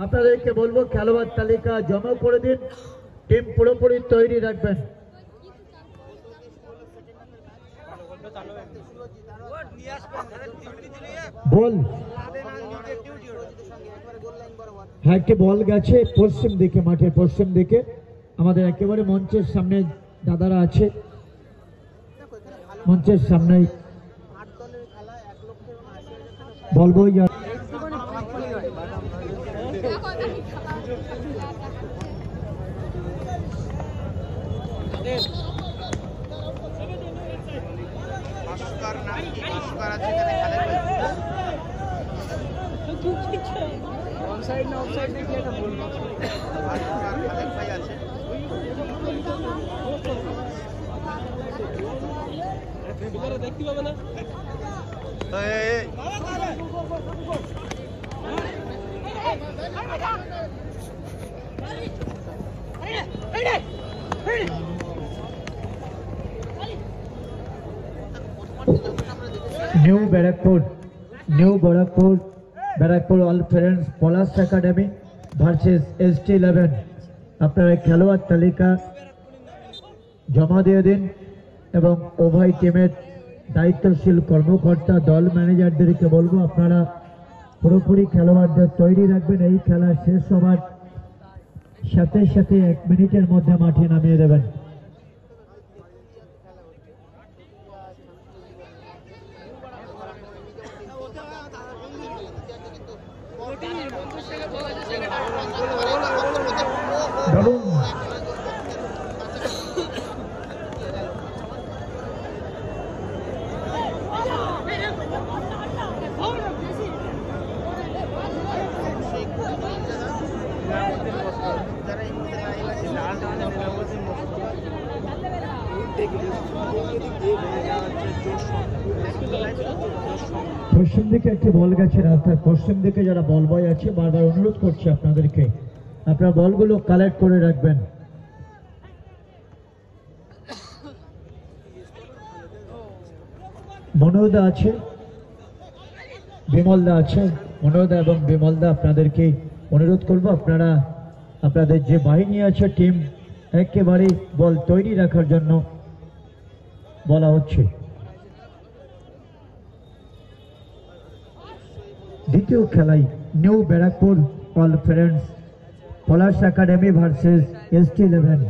আপনাদেরকে বলবো খেলোয়াড় তালিকা জমা করে দিন, টিম পুরোপুরি তৈরি রাখবেন। বল হ্যাঁ, একটি বল গেছে পশ্চিম দিকে, মাঠের পশ্চিম দিকে। আমাদের একেবারে মঞ্চের সামনে দাদারা আছে, মঞ্চের সামনে বলবো দেখতে পাবে না। New Barrackpore all friends Palash academy versus ST11। আপনারা খেলোয়াড় তালিকা জমা দিয়ে দিন এবং উভয় টিমের দায়িত্বশীল কর্মকর্তা দল ম্যানেজারদেরকে বলবো আপনারা পুরোপুরি খেলোয়াড়দের তৈরি রাখবেন। এই খেলা শেষ হবার সাথে সাথে 1 মিনিটের মধ্যে মাঠে নামিয়ে দেবেন। পশ্চিম দিকে একটি বল গেছে রাস্তার পশ্চিম দিকে, যারা বল বয় আছে বারবার অনুরোধ করছে আপনাদেরকে আপনারা বলগুলো কালেক্ট করে রাখবেন। মনোদা আছে, বিমলদা আছে, মনোদা এবং বিমলদা আপনাদেরকে অনুরোধ করবো আপনারা আপনাদের যে বাহিনী আছে টিম একেবারে বল তৈরি রাখার জন্য বলা হচ্ছে। দ্বিতীয় খেলায় new Barrackpore all friends Palash academy versus ST11।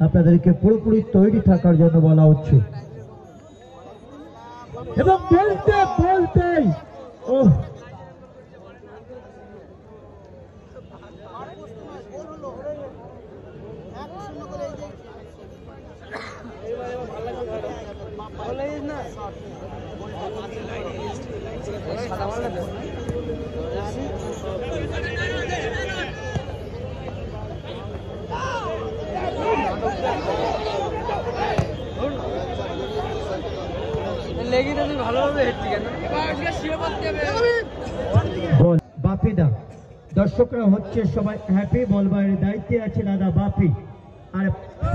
আপনাদেরকে পুরোপুরি তৈরি থাকার জন্য বলা হচ্ছে এবং বলতেই বাপিদা দর্শকরা হচ্ছে সবাই হ্যাপি, বল বাইরের দায়িত্বে আছে দাদা বাপি, আর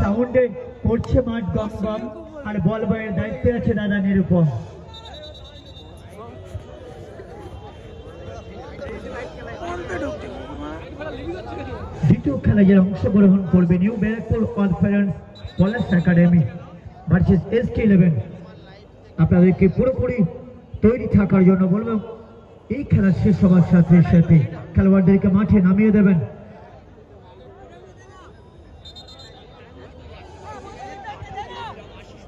সাউন্ডে করছে মাঠ গম গম, আর বল বাইরের দায়িত্বে আছে দাদা নিরুপম। দ্বিতীয় খেলায় যারা অংশগ্রহণ করবে new Barrackpore all friends Palash academy versus ST11। আপনাদেরকে পুরোপুরি তৈরি থাকার জন্য বলবো। এই খেলা শেষ হওয়ার সাথে সাথে খেলোয়াড়দেরকে মাঠে নামিয়ে দেবেন।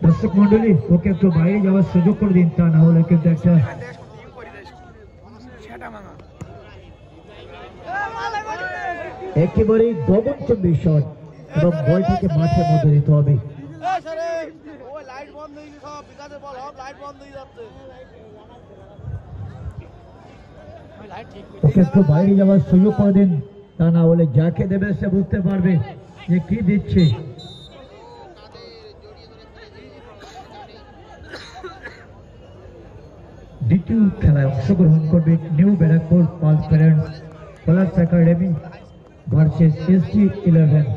দর্শক মন্ডলী ওকে একটু বাইরে যাওয়ার সুযোগ করে দিন, তা না হলে কিন্তু একটা একেবারেই গগনচুম্বী শট এবং বলটিকে মাঠের মধ্যে দিতে হবে। ওকে একটু বাইরে যাওয়ার সুযোগ করে দিন, তা না হলে যাকে দেবে সে বুঝতে পারবে যে কি দিচ্ছে। দ্বিতীয় খেলায় অংশগ্রহণ করবে new Barrackpore all friends Palash academy versus ST11।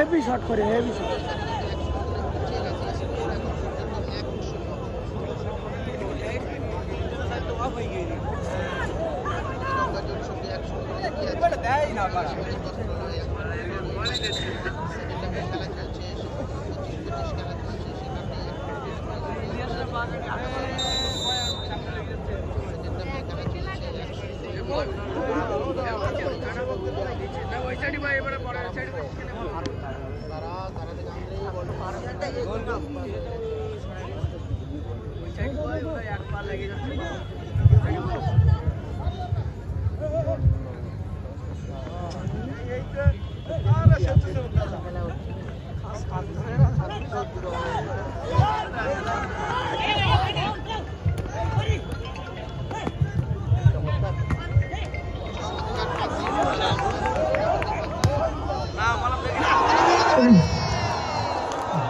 Heavy shot করে, হেভি শট।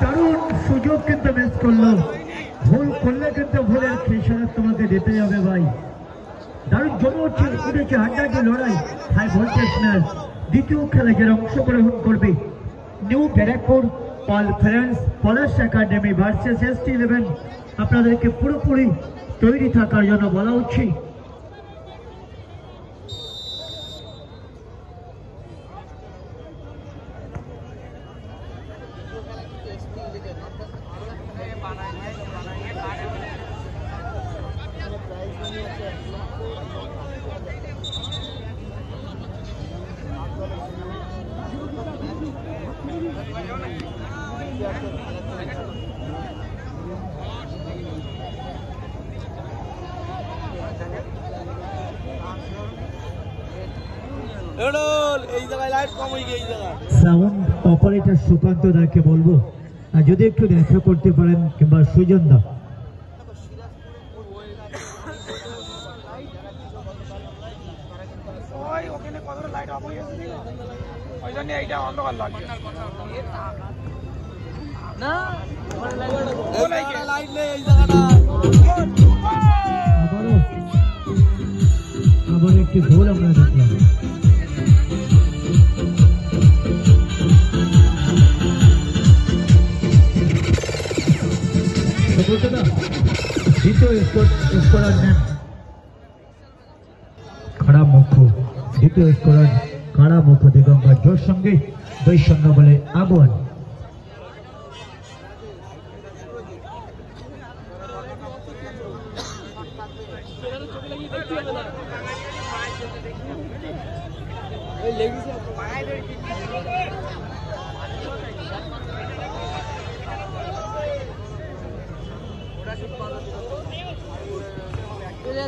দারুণ সুযোগ কিন্তু মিস করলো, ভুল করলে কিন্তু ভুলের খেসারত তোমাকে দিতে হবে ভাই। দারুণ জমে উঠেছে হাড্ডাহাড্ডি লড়াই, হাই ভোল্টেজ ম্যাচ। দ্বিতীয় খেলায় যারা অংশগ্রহণ করবে new Barrackpore all friends Palash academy versus ST11, আপনাদেরকে পুরোপুরি তৈরি থাকার জন্য বলা হচ্ছে। সাউন্ড অপারেটর সুকান্ত দাকে বলবো আর যদি একটু দেখা করতে পারেন, কিংবা সুজন দা। আবার একটি গোল আমরা দেখলাম। দ্বিতীয় স্কোরার নেন খাড়া মুখ, দ্বিতীয় স্কোরার খাড়া মুখ দিগম্বর জোর সঙ্গে 2-0 বলে আগুয়ান।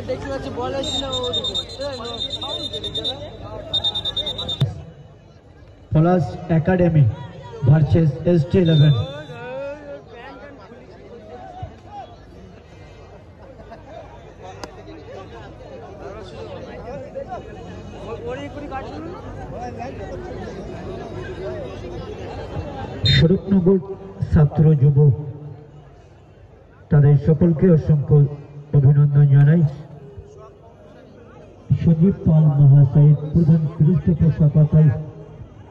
দেখতে পাচ্ছি বল পলাশ একাডেমি ভার্সেস ST11। স্বরূপনগর ছাত্র যুব তাদের সকলকে অসংখ্য অভিনন্দন জানাই। সঞ্জীব পাল মহাশয়ের প্রধান পৃষ্ঠপোষকতায়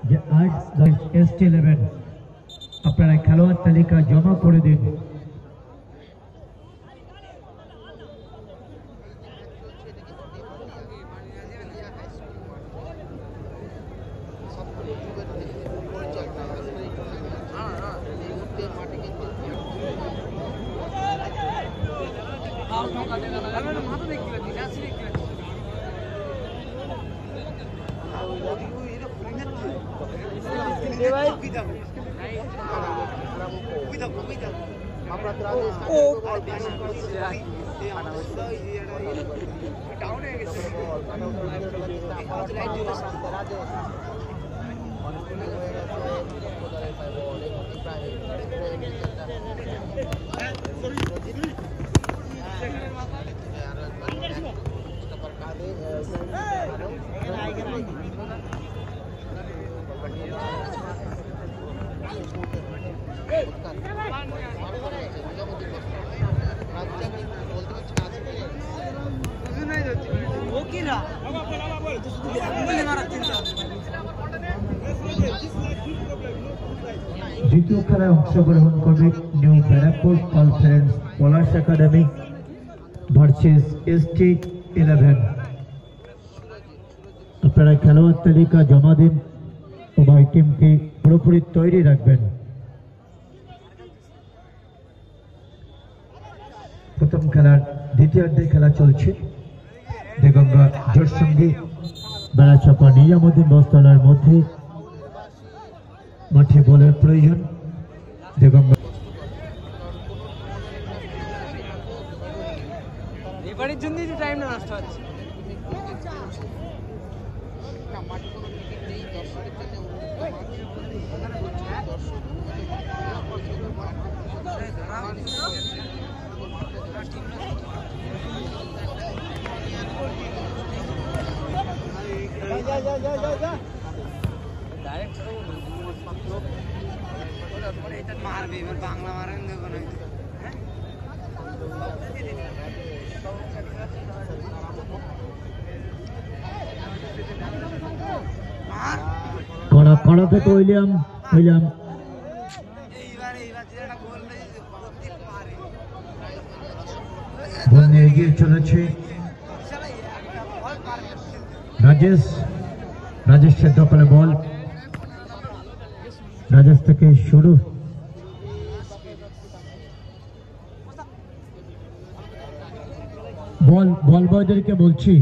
যে আজ ST11 আপনারা খেলোয়াড় তালিকা জমা করে দিন। দ্বিতীয় খেলায় অংশগ্রহণ করবে নিউ ব্যারাকপুর কনফারেন্স পলাশ একাডেমি ভার্সেস ST11। আপনারা খেলোয়াড় তালিকা জমা দিন, উভয় টিমকে পুরোপুরি তৈরি রাখবেন। প্রথম খেলার দ্বিতীয়ার্ধে খেলা চলছে। দেগঙ্গা জোরসঙ্গী বেড়াচাপা নিজামুদ্দিন বস্তলার মধ্যে মাঠে বলের প্রয়োজন। দেগঙ্গা এবারের জন্য টাইম না নষ্ট হচ্ছে। মারবে এবার বাংলা মারেন দেখো না। কড়া কড়া থেকে উইলিয়াম বল নিয়ে এগিয়ে চলেছে রাজেশের দখলে বল। রাজেশ থেকে শুরু, বল বয়দেরকে বলছি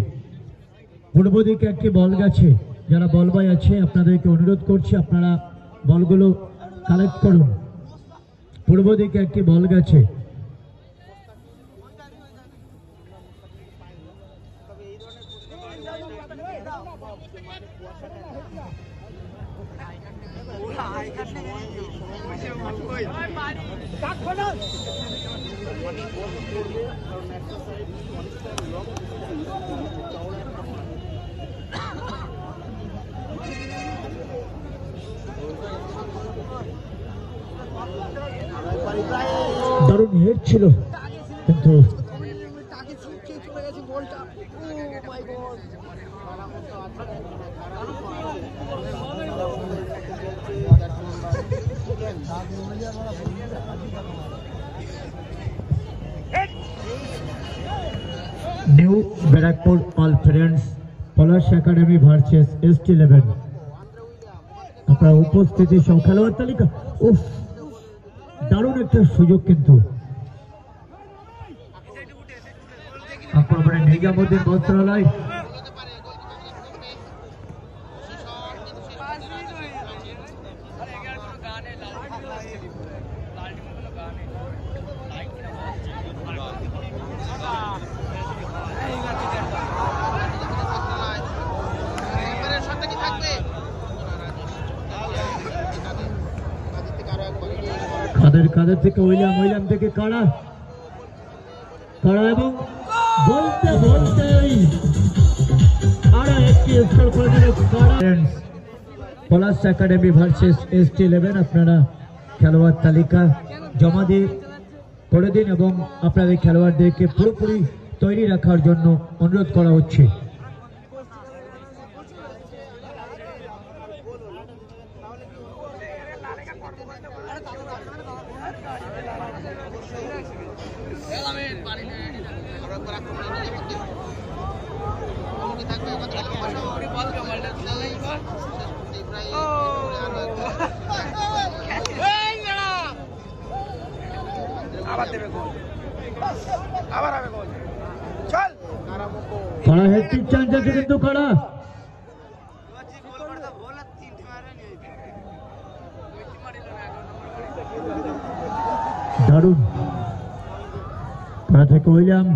পূর্ব দিকে একটি বল গেছে, যারা বল বয় আছে আপনাদেরকে অনুরোধ করছি আপনারা বলগুলো কালেক্ট করুন। পূর্ব দিকে একটি বল গেছে। দারুণ হেড ছিল কিন্তু নিউ ব্যারাকপুর কনফারেন্স পলাশ একাডেমি ভার্সেস ST11। আপনার উপস্থিতি সব খেলোয়াড় তালিকা। উফ, দারুণ একটা সুযোগ কিন্তু আক্রমণে নিজামুদ্দিন বস্ত্রালয়। কাদের থেকে উইলিয়াম থেকে কাড়া এবং বলতে আরো একটি স্কোর করে দিল পলাশ একাডেমি ভার্সেস ST11। আপনারা খেলোয়াড় তালিকা জমা দিয়ে করে দিন এবং আপনাদের খেলোয়াড়দেরকে পুরোপুরি তৈরি রাখার জন্য অনুরোধ করা হচ্ছে। কড়া হেডটির চান্স আছে কিন্তু কড়া দারুণ কড়া থেকে উইলিয়াম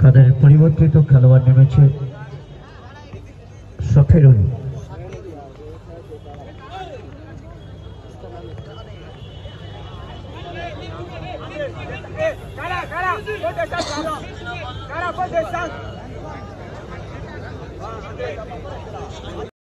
কাদের পরিবর্তিত খেলোয়াড় নেমেছে সফেরুল। Cara,